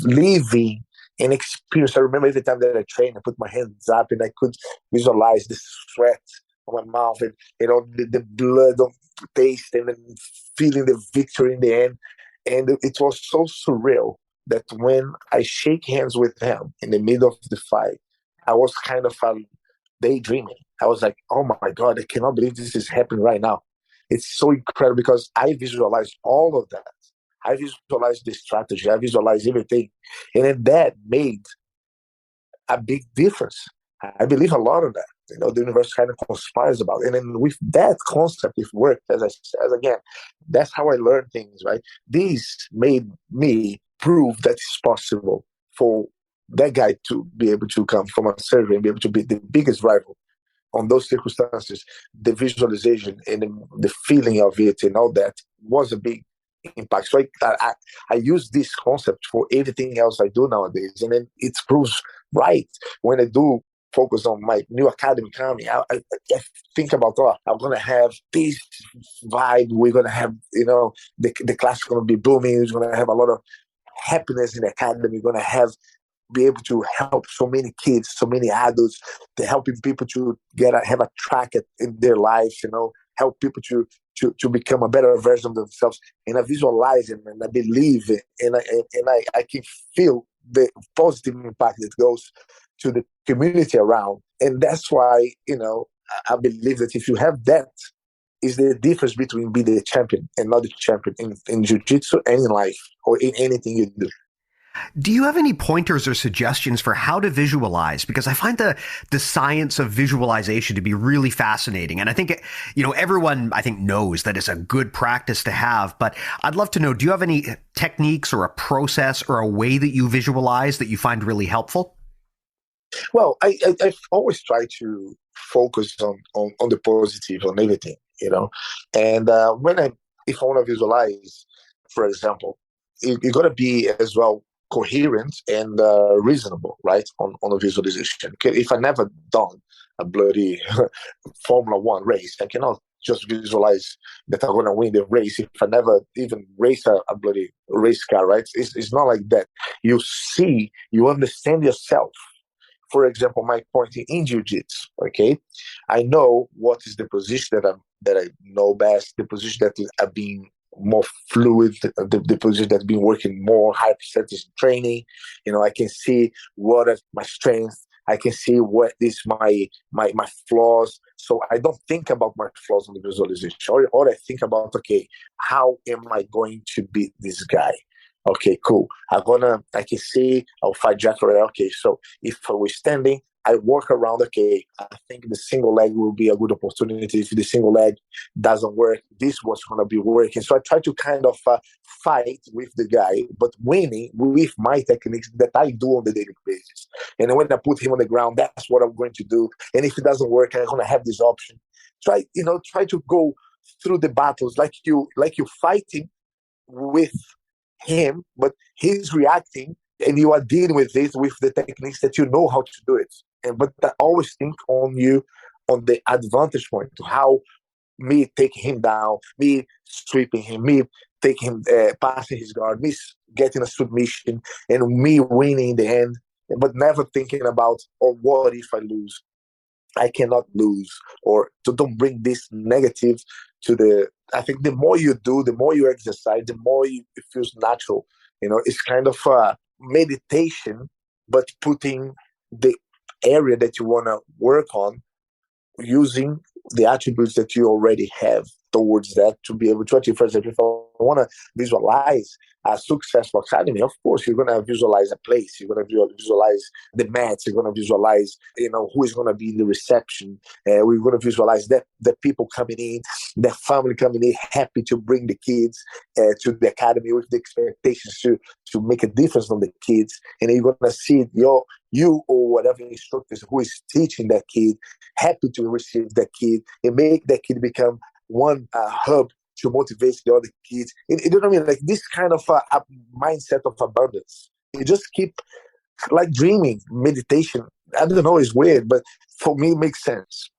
living an experience. I remember every time that I trained, I put my hands up and I could visualize the sweat on my mouth, and the blood of taste, and then feeling the victory in the end. And it was so surreal that when I shake hands with him in the middle of the fight, I was kind of daydreaming. I was like, oh my God, I cannot believe this is happening right now. It's so incredible because I visualized all of that. I visualized the strategy. I visualized everything. And then that made a big difference. I believe a lot of that. The universe kind of conspires about it. And then with that concept, it worked, as I said again, that's how I learned things, right? This made me prove that it's possible for that guy to be able to come from a surgery and be able to be the biggest rival on those circumstances. The visualization and the feeling of it and all that was a big impact. So I use this concept for everything else I do nowadays, and then it proves right. When I do focus on my new academy coming, I think about, I'm gonna have this vibe. We're gonna have, the class is gonna be booming. It's gonna have a lot of happiness in the academy. We're gonna be able to help so many kids, so many adults, to helping people to have a track in their lives, help people to become a better version of themselves. And I visualize it, and I believe it, and I can feel the positive impact that goes to the community around. And that's why, I believe that if you have that, is the difference between being the champion and not the champion in jiu-jitsu and in life or in anything you do. Do you have any pointers or suggestions for how to visualize? Because I find the science of visualization to be really fascinating. And I think, everyone, I think, knows that it's a good practice to have. But I'd love to know, do you have any techniques or a process or a way that you visualize that you find really helpful? Well, I've always tried to focus on the positive, on everything, And if I want to visualize, for example, you got to be as well coherent and reasonable, right? On a visualization. If I never done a bloody Formula One race, I cannot just visualize that I'm going to win the race if I never even race a bloody race car, right? It's not like that. You understand yourself. For example, my point in jiu-jitsu, okay? I know what is the position that I know best, the position that I've been more fluid, the position that's been working more high percentage training. I can see what is my strength. I can see what is my flaws. So I don't think about my flaws on the visualization. Or I think about, okay, how am I going to beat this guy? Okay, cool. I can see, I'll fight Jacare. Okay, so if we're standing, I work around, okay, I think the single leg will be a good opportunity. If the single leg doesn't work, this was going to be working. So I try to kind of fight with the guy, but winning with my techniques that I do on the daily basis. And when I put him on the ground, that's what I'm going to do. And if it doesn't work, I'm going to have this option. Try to go through the battles like you fighting with him, but he's reacting, and you are dealing with this with the techniques that you know how to do it. But I always think on you on the advantage point, to how me taking him down, me stripping him, me taking him, passing his guard, me getting a submission, and me winning in the end, but never thinking about, oh, what if I lose? I cannot lose, or to don't bring this negative to the. I think the more you do, the more you exercise, the more it feels natural. It's kind of a meditation, but putting the area that you want to work on using the attributes that you already have towards that to be able to achieve. For example, if I want to visualize a successful academy, of course, you're going to visualize a place. You're going to visualize the mats. You're going to visualize, who is going to be in the reception. We're going to visualize the people coming in, the family coming in, happy to bring the kids to the academy with the expectations to make a difference on the kids. And you're going to see you or whatever instructors who is teaching that kid happy to receive that kid and make that kid become one hub to motivate the other kids. You know what I mean? Like this kind of a mindset of abundance. You just keep like dreaming, meditation. I don't know, it's weird, but for me, it makes sense.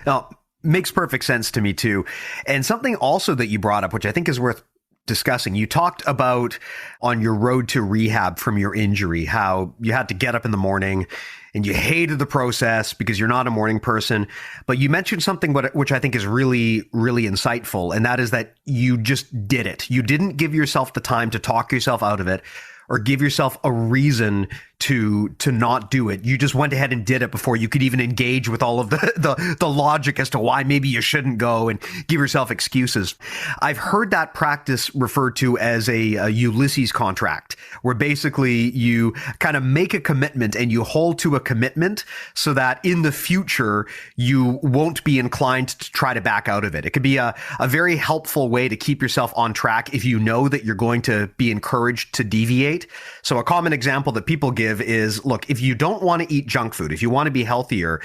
No, makes perfect sense to me too. And something also that you brought up, which I think is worth discussing. You talked about on your road to rehab from your injury, how you had to get up in the morning and you hated the process because you're not a morning person. But you mentioned something which I think is really, really insightful. And that is that you just did it. You didn't give yourself the time to talk yourself out of it or give yourself a reason to not do it. You just went ahead and did it before you could even engage with all of the logic as to why maybe you shouldn't go and give yourself excuses. I've heard that practice referred to as a Ulysses contract, where basically you kind of make a commitment and you hold to a commitment so that in the future you won't be inclined to try to back out of it. It could be a very helpful way to keep yourself on track if you know that you're going to be encouraged to deviate. So a common example that people give is, look, if you don't want to eat junk food, if you want to be healthier,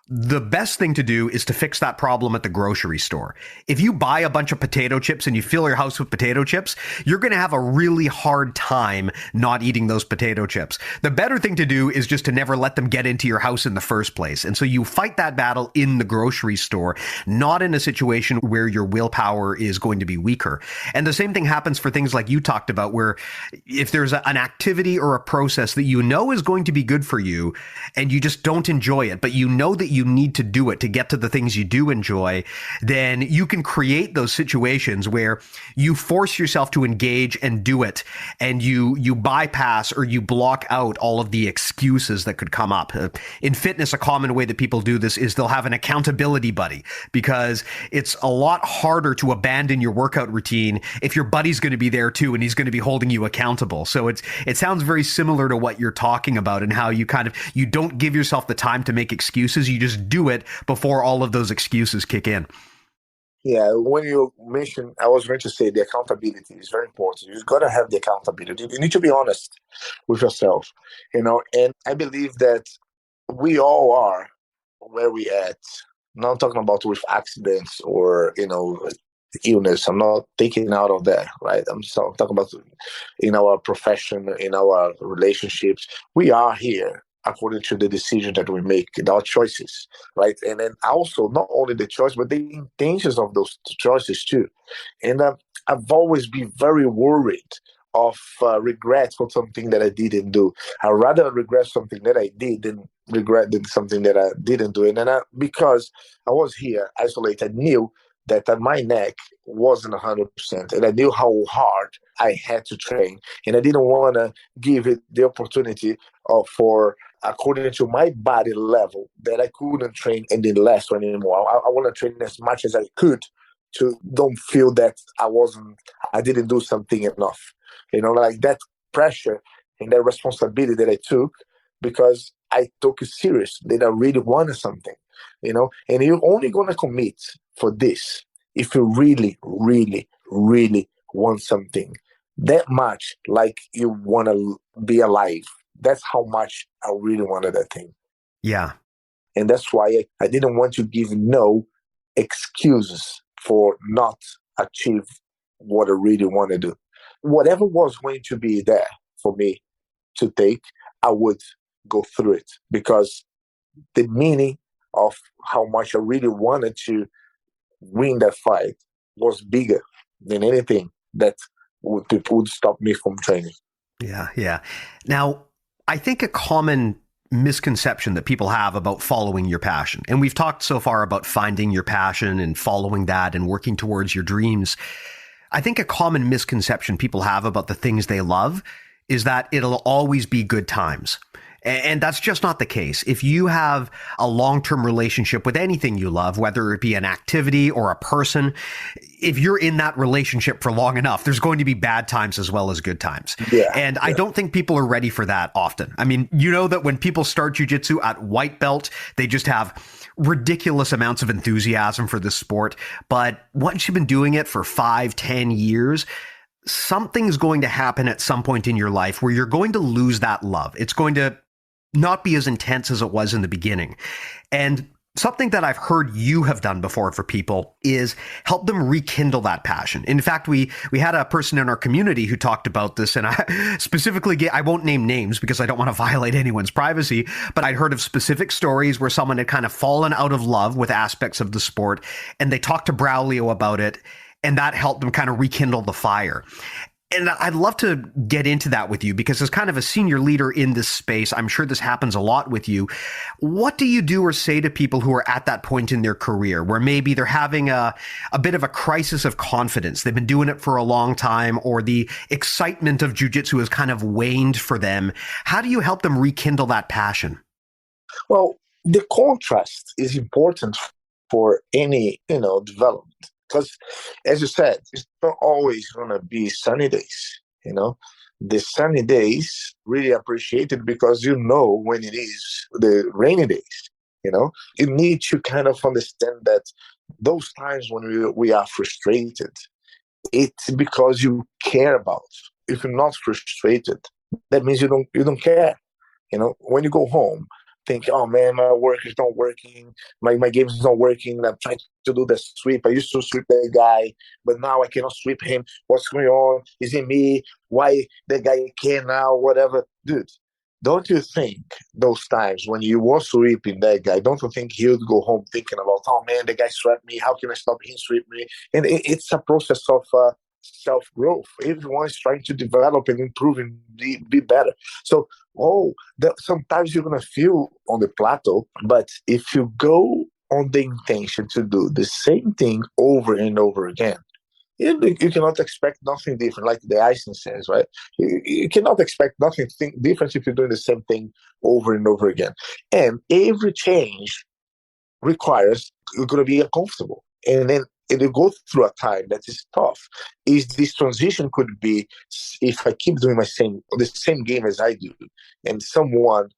the best thing to do is to fix that problem at the grocery store. If you buy a bunch of potato chips and you fill your house with potato chips, you're going to have a really hard time not eating those potato chips. The better thing to do is just to never let them get into your house in the first place. And so you fight that battle in the grocery store, not in a situation where your willpower is going to be weaker. And the same thing happens for things like you talked about, where if there's an activity or a process that you know is going to be good for you and you just don't enjoy it, but you know that you need to do it to get to the things you do enjoy, then you can create those situations where you force yourself to engage and do it, and you bypass or you block out all of the excuses that could come up. In fitness, a common way that people do this is they'll have an accountability buddy, because it's a lot harder to abandon your workout routine if your buddy's going to be there too and he's going to be holding you accountable. So it sounds very similar to what you're talking about, and how you you don't give yourself the time to make excuses. You just do it before all of those excuses kick in. Yeah, when you mentioned, I was going to say the accountability is very important. You've got to have the accountability. You need to be honest with yourself, and I believe that we all are where we at. Not talking about with accidents or, illness. I'm not taking out of that, right? I'm talking about in our profession, in our relationships. We are here according to the decision that we make, our choices, right? And then also not only the choice, but the intentions of those choices too. And I've always been very worried of regret for something that I didn't do. I'd rather regret something that I did than regret something that I didn't do. And then because I was here isolated, I knew that my neck wasn't 100%, and I knew how hard I had to train, and I didn't want to give it the opportunity for, according to my body level, that I couldn't train any less or anymore. I want to train as much as I could to don't feel that I didn't do something enough. Like that pressure and that responsibility that I took, because I took it serious, that I really wanted something, and you're only going to commit for this if you really, really, really want something that much, like you want to be alive. That's how much I really wanted that thing. Yeah. And that's why I didn't want to give no excuses for not achieve what I really want to do. Whatever was going to be there for me to take, I would go through it, because the meaning of how much I really wanted to win that fight was bigger than anything that would stop me from training. Yeah, yeah. Now, I think a common misconception that people have about following your passion, and we've talked so far about finding your passion and following that and working towards your dreams. I think a common misconception people have about the things they love is that it'll always be good times. And that's just not the case. If you have a long-term relationship with anything you love, whether it be an activity or a person, if you're in that relationship for long enough, there's going to be bad times as well as good times. Yeah, and I don't think people are ready for that often. I mean, you know that when people start jiu-jitsu at white belt, they just have ridiculous amounts of enthusiasm for this sport. But once you've been doing it for 5-10 years, something's going to happen at some point in your life where you're going to lose that love. It's going to not be as intense as it was in the beginning. And something that I've heard you have done before for people is help them rekindle that passion. In fact, we had a person in our community who talked about this, and I specifically, I won't name names because I don't want to violate anyone's privacy, but I'd heard of specific stories where someone had kind of fallen out of love with aspects of the sport, and they talked to Braulio about it, and that helped them kind of rekindle the fire. And I'd love to get into that with you because as kind of a senior leader in this space, I'm sure this happens a lot with you. What do you do or say to people who are at that point in their career where maybe they're having a bit of a crisis of confidence? They've been doing it for a long time, or the excitement of jiu-jitsu has kind of waned for them. How do you help them rekindle that passion? Well, the contrast is important for any, development. Because, as you said, it's not always going to be sunny days, The sunny days really appreciated because when it is the rainy days, You need to kind of understand that those times when we are frustrated, it's because you care about. If you're not frustrated, that means you don't care. When you go home, think, oh man, my work is not working, my game is not working, I'm trying to do the sweep. I used to sweep that guy, but now I cannot sweep him. What's going on? Is it me? Why that guy can now? Whatever. Dude, don't you think those times when you were sweeping that guy, don't you think he would go home thinking about, oh man, the guy swept me, how can I stop him sweep me? And it's a process of self-growth. Everyone is trying to develop and improve and be better. So, sometimes you're going to feel on the plateau, but if you go on the intention to do the same thing over and over again, you cannot expect nothing different, like the Einstein says, right? You cannot expect nothing different if you're doing the same thing over and over again. And every change requires you're going to be uncomfortable. And then you go through a time that is tough. Is this transition could be if I keep doing the same game as I do, and someone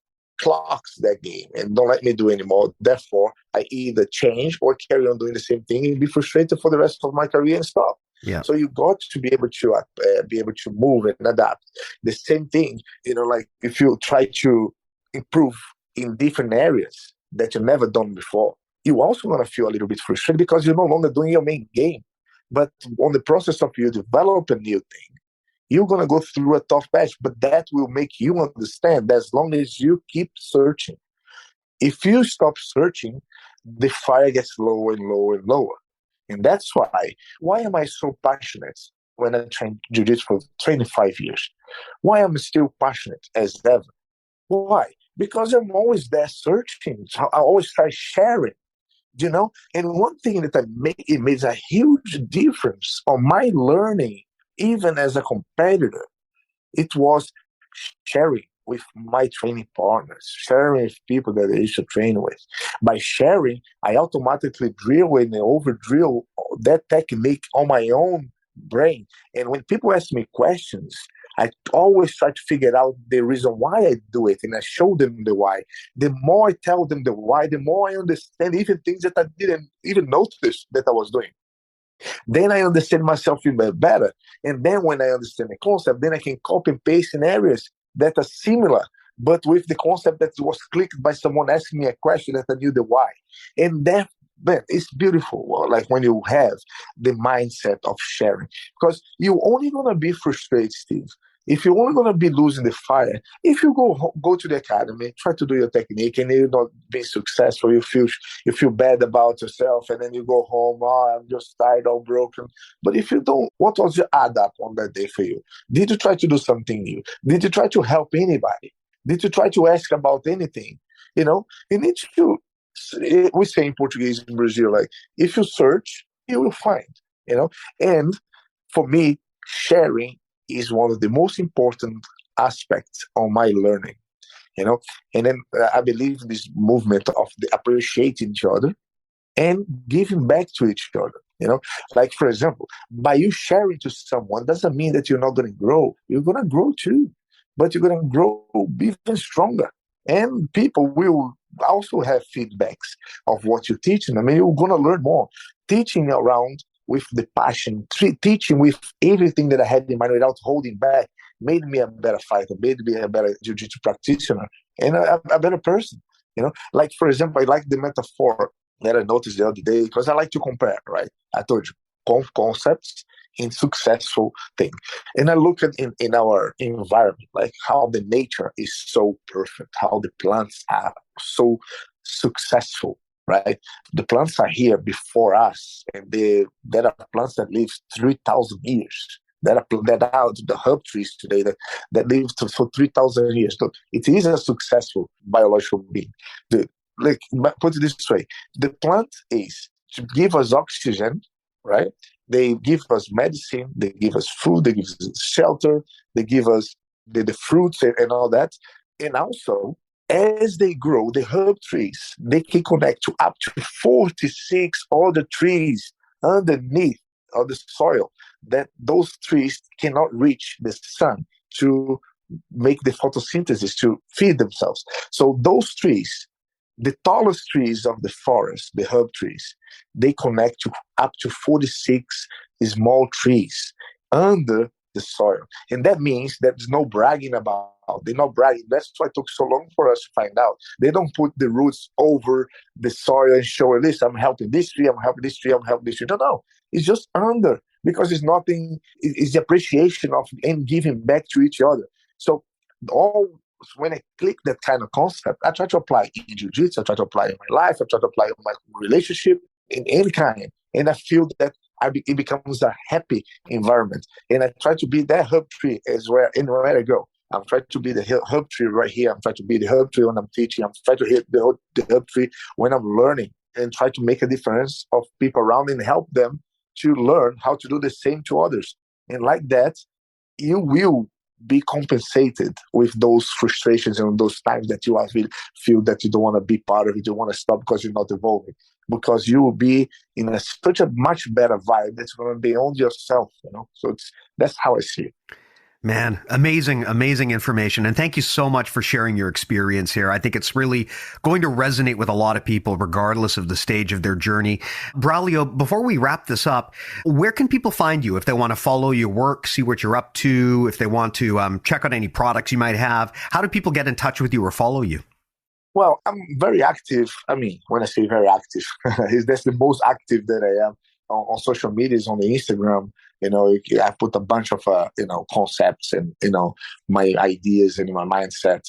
clocks that game and don't let me do anymore. Therefore, I either change or carry on doing the same thing and be frustrated for the rest of my career and stop. Yeah. So you got to be able to move and adapt. The same thing, like if you try to improve in different areas that you've never done before, you also want to feel a little bit frustrated because you're no longer doing your main game. But on the process of you develop a new thing, you're going to go through a tough patch, but that will make you understand that as long as you keep searching. If you stop searching, the fire gets lower and lower and lower. And that's why am I so passionate when I train jiu-jitsu for 25 years? Why am I still passionate as ever? Why? Because I'm always there searching. I always try sharing. And one thing that it made a huge difference on my learning, even as a competitor, it was sharing with my training partners, sharing with people that I used to train with. By sharing, I automatically drill and over drill that technique on my own brain. And when people ask me questions, I always try to figure out the reason why I do it, and I show them the why. The more I tell them the why, the more I understand even things that I didn't even notice that I was doing. Then I understand myself even better. And then when I understand the concept, then I can copy and paste in areas that are similar, but with the concept that was clicked by someone asking me a question that I knew the why. And that, man, it's beautiful. Like when you have the mindset of sharing, because you're only going to be frustrated, Steve, If you're only going to be losing the fire, if you go to the academy, try to do your technique, and you're not being successful, you feel bad about yourself, and then you go home, oh, I'm just tired, all broken. But if you don't, what was your add up on that day for you? Did you try to do something new? Did you try to help anybody? Did you try to ask about anything? You need to, we say in Portuguese in Brazil, like, if you search, you will find, you know? And for me, sharing is one of the most important aspects of my learning, you know? And then I believe this movement of the appreciating each other and giving back to each other. Like, for example, by you sharing to someone doesn't mean that you're not going to grow. You're going to grow too, but you're going to grow even stronger. And people will also have feedbacks of what you're teaching. I mean, you're going to learn more. Teaching around with the passion, teaching with everything that I had in mind without holding back, made me a better fighter, made me a better jiu-jitsu practitioner, and a better person. Like, for example, I like the metaphor that I noticed the other day, because I like to compare, right? I told you, concepts in successful thing. And I look at in our environment, like how the nature is so perfect, how the plants are so successful, right? The plants are here before us, and there are plants that live 3,000 years. That are the herb trees today that live for 3,000 years. So it is a successful biological being. Like, put it this way, the plant is to give us oxygen, right? They give us medicine, they give us food, they give us shelter, they give us the fruits and all that. And also, as they grow, the herb trees, they can connect to up to 46 other trees underneath of the soil, that those trees cannot reach the sun to make the photosynthesis to feed themselves. So those trees, the tallest trees of the forest, the herb trees, they connect to up to 46 small trees under the soil. And that means there's no bragging about. They're not bragging. That's why it took so long for us to find out. They don't put the roots over the soil and show, listen, I'm helping this tree, I'm helping this tree, I'm helping this tree. No. It's just under, because it's nothing, it's the appreciation of and giving back to each other. So when I click that kind of concept, I try to apply in jiu-jitsu, I try to apply in my life, I try to apply in my relationship, in any kind. And I feel that it becomes a happy environment. And I try to be that herb tree anywhere I go. I'm trying to be the herb tree right here. I'm trying to be the herb tree when I'm teaching. I'm trying to hit the herb tree when I'm learning, and try to make a difference of people around and help them to learn how to do the same to others. And like that, you will be compensated with those frustrations and those times that you feel that you don't want to be part of it, you want to stop because you're not evolving, because you will be in such a much better vibe that's going to be on yourself. So that's how I see it. Man, amazing information. And thank you so much for sharing your experience here. I think it's really going to resonate with a lot of people, regardless of the stage of their journey. Braulio, before we wrap this up, where can people find you if they want to follow your work, see what you're up to, if they want to check out any products you might have? How do people get in touch with you or follow you? Well, I'm very active. I mean, when I say very active, that's the most active that I am on social media, is on the Instagram. I put a bunch of concepts and my ideas and my mindset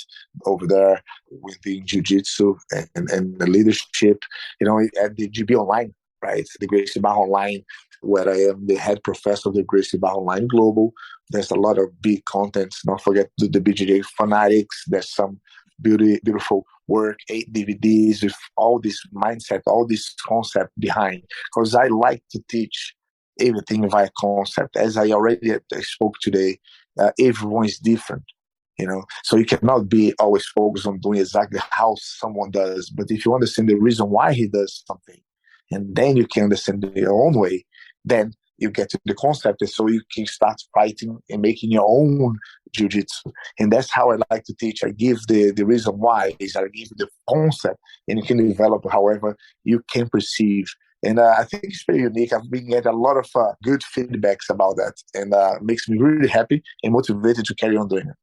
over there within jiu-jitsu and the leadership. At the GB Online, right? The Gracie Barra Online, where I am the head professor of the Gracie Barra Online Global. There's a lot of big content. Don't forget the BJJ Fanatics. There's some beautiful work, 8 DVDs with all this mindset, all this concept behind. Because I like to teach everything via concept. As I already spoke today, everyone is different. So you cannot be always focused on doing exactly how someone does. But if you understand the reason why he does something, and then you can understand your own way, then you get to the concept, and so you can start fighting and making your own jiu-jitsu. And that's how I like to teach. I give the reason why, is I give the concept, and you can develop however you can perceive. And I think it's very unique. I've been getting a lot of good feedbacks about that, and makes me really happy and motivated to carry on doing it.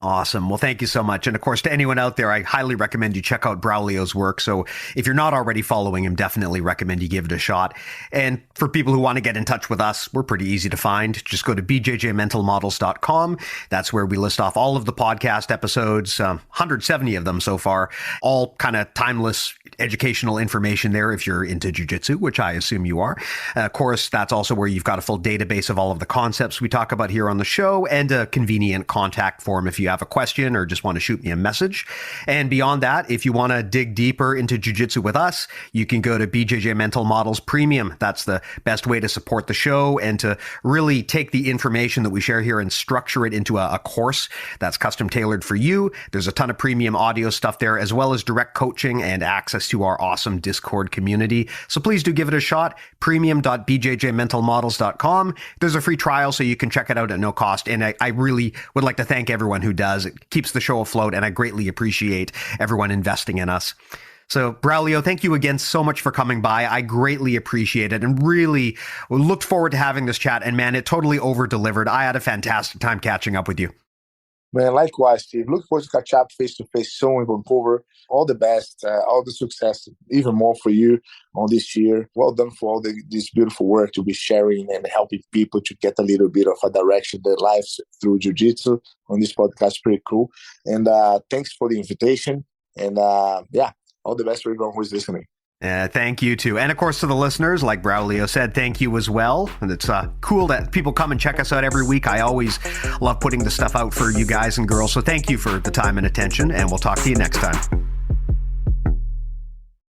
Awesome. Well, thank you so much. And of course, to anyone out there, I highly recommend you check out Braulio's work. So if you're not already following him, definitely recommend you give it a shot. And for people who want to get in touch with us, we're pretty easy to find. Just go to bjjmentalmodels.com. That's where we list off all of the podcast episodes, 170 of them so far, all kind of timeless educational information there if you're into jiu-jitsu, which I assume you are. Of course, that's also where you've got a full database of all of the concepts we talk about here on the show and a convenient contact form if you have a question or just want to shoot me a message. And beyond that, if you want to dig deeper into jiu-jitsu with us, you can go to BJJ Mental Models Premium. That's the best way to support the show and to really take the information that we share here and structure it into a course that's custom tailored for you. There's a ton of premium audio stuff there, as well as direct coaching and access to our awesome Discord community. So please do give it a shot. Premium.bjjmentalmodels.com. There's a free trial, so you can check it out at no cost. And I really would like to thank everyone who does. It keeps the show afloat, and I greatly appreciate everyone investing in us. So, Braulio, thank you again so much for coming by. I greatly appreciate it and really looked forward to having this chat. And man, it totally over-delivered. I had a fantastic time catching up with you. Man, likewise, Steve. Look forward to catch up face to face soon in Vancouver. All the best, all the success, even more for you on this year. Well done for all this beautiful work to be sharing and helping people to get a little bit of a direction in their lives through jiu-jitsu on this podcast. Pretty cool. And thanks for the invitation. And yeah, all the best for everyone who's listening. Thank you too. And of course to the listeners, like Braulio said, thank you as well. And it's cool that people come and check us out every week. I always love putting the stuff out for you guys and girls. So thank you for the time and attention, and we'll talk to you next time.